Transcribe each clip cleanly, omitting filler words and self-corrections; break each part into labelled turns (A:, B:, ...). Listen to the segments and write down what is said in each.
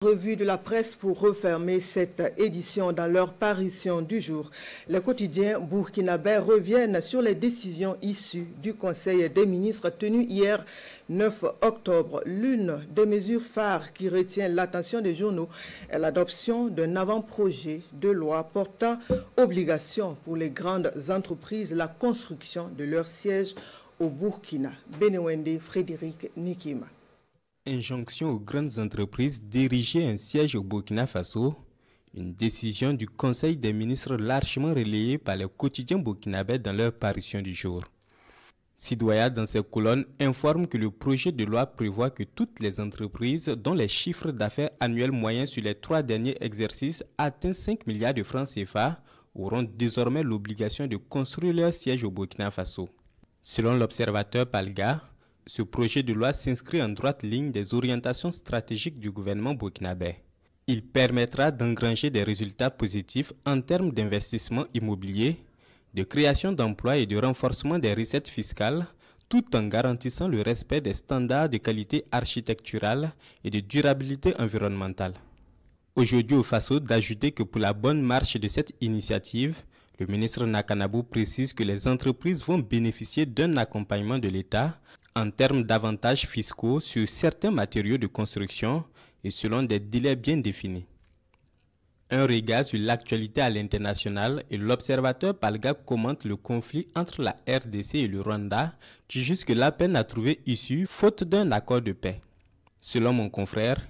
A: Revue de la presse pour refermer cette édition dans leur parution du jour. Les quotidiens burkinabais reviennent sur les décisions issues du Conseil des ministres tenu hier 9 octobre. L'une des mesures phares qui retient l'attention des journaux est l'adoption d'un avant-projet de loi portant obligation pour les grandes entreprises la construction de leur siège au Burkina. Benewende Frédéric Nikima.
B: Injonction aux grandes entreprises d'ériger un siège au Burkina Faso, une décision du Conseil des ministres largement relayée par les quotidiens burkinabés dans leur parution du jour. Sidoya, dans ses colonnes, informe que le projet de loi prévoit que toutes les entreprises dont les chiffres d'affaires annuels moyens sur les 3 derniers exercices atteignent 5 milliards de francs CFA auront désormais l'obligation de construire leur siège au Burkina Faso. Selon l'observateur Palga, ce projet de loi s'inscrit en droite ligne des orientations stratégiques du gouvernement burkinabé. Il permettra d'engranger des résultats positifs en termes d'investissement immobilier, de création d'emplois et de renforcement des recettes fiscales, tout en garantissant le respect des standards de qualité architecturale et de durabilité environnementale. Aujourd'hui au Faso, d'ajouter que pour la bonne marche de cette initiative, le ministre Nakanabou précise que les entreprises vont bénéficier d'un accompagnement de l'État en termes d'avantages fiscaux sur certains matériaux de construction et selon des délais bien définis. Un regard sur l'actualité à l'international et l'observateur Palga commente le conflit entre la RDC et le Rwanda qui jusque-là peine à trouver issue faute d'un accord de paix. Selon mon confrère,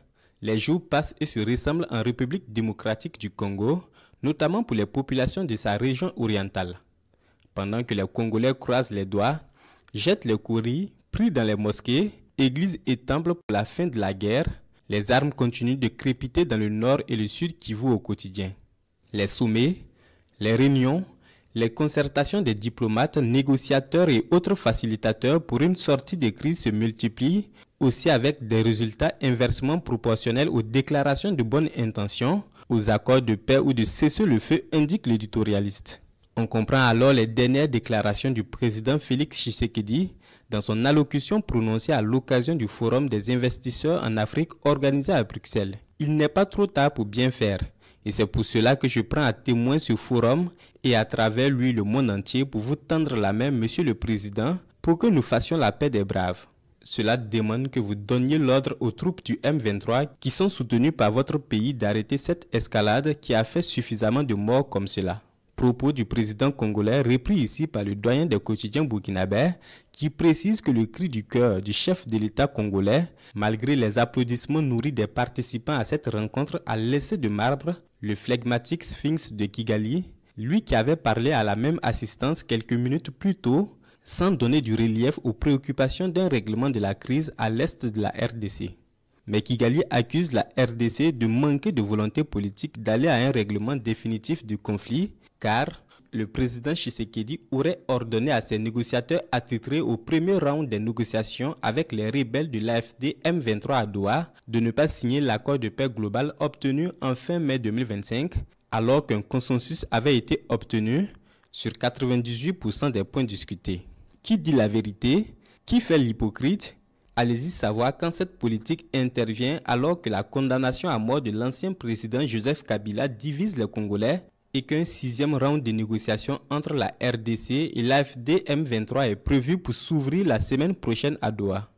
B: les jours passent et se ressemblent en République démocratique du Congo, notamment pour les populations de sa région orientale. Pendant que les Congolais croisent les doigts, jettent les courriers, prient dans les mosquées, églises et temples pour la fin de la guerre, les armes continuent de crépiter dans le nord et le sud Kivu au quotidien. Les sommets, les réunions, les concertations des diplomates, négociateurs et autres facilitateurs pour une sortie de crise se multiplient, aussi avec des résultats inversement proportionnels aux déclarations de bonne intention, aux accords de paix ou de cessez-le-feu, indique l'éditorialiste. On comprend alors les dernières déclarations du président Félix Tshisekedi dans son allocution prononcée à l'occasion du Forum des investisseurs en Afrique organisé à Bruxelles. Il n'est pas trop tard pour bien faire. Et c'est pour cela que je prends à témoin ce forum et à travers lui le monde entier pour vous tendre la main, Monsieur le Président, pour que nous fassions la paix des braves. Cela demande que vous donniez l'ordre aux troupes du M23 qui sont soutenues par votre pays d'arrêter cette escalade qui a fait suffisamment de morts comme cela. Propos du président congolais repris ici par le doyen des quotidiens burkinabés qui précise que le cri du cœur du chef de l'État congolais, malgré les applaudissements nourris des participants à cette rencontre, a laissé de marbre le flegmatique Sphinx de Kigali, lui qui avait parlé à la même assistance quelques minutes plus tôt, sans donner du relief aux préoccupations d'un règlement de la crise à l'est de la RDC. Mais Kigali accuse la RDC de manquer de volonté politique d'aller à un règlement définitif du conflit, car le président Tshisekedi aurait ordonné à ses négociateurs attitrés au premier round des négociations avec les rebelles de l'AFD M23 à Doha de ne pas signer l'accord de paix global obtenu en fin mai 2025, alors qu'un consensus avait été obtenu sur 98% des points discutés. Qui dit la vérité? Qui fait l'hypocrite? Allez-y savoir quand cette politique intervient alors que la condamnation à mort de l'ancien président Joseph Kabila divise les Congolais et qu'un 6e round de négociations entre la RDC et l'AFD M23 est prévu pour s'ouvrir la semaine prochaine à Doha.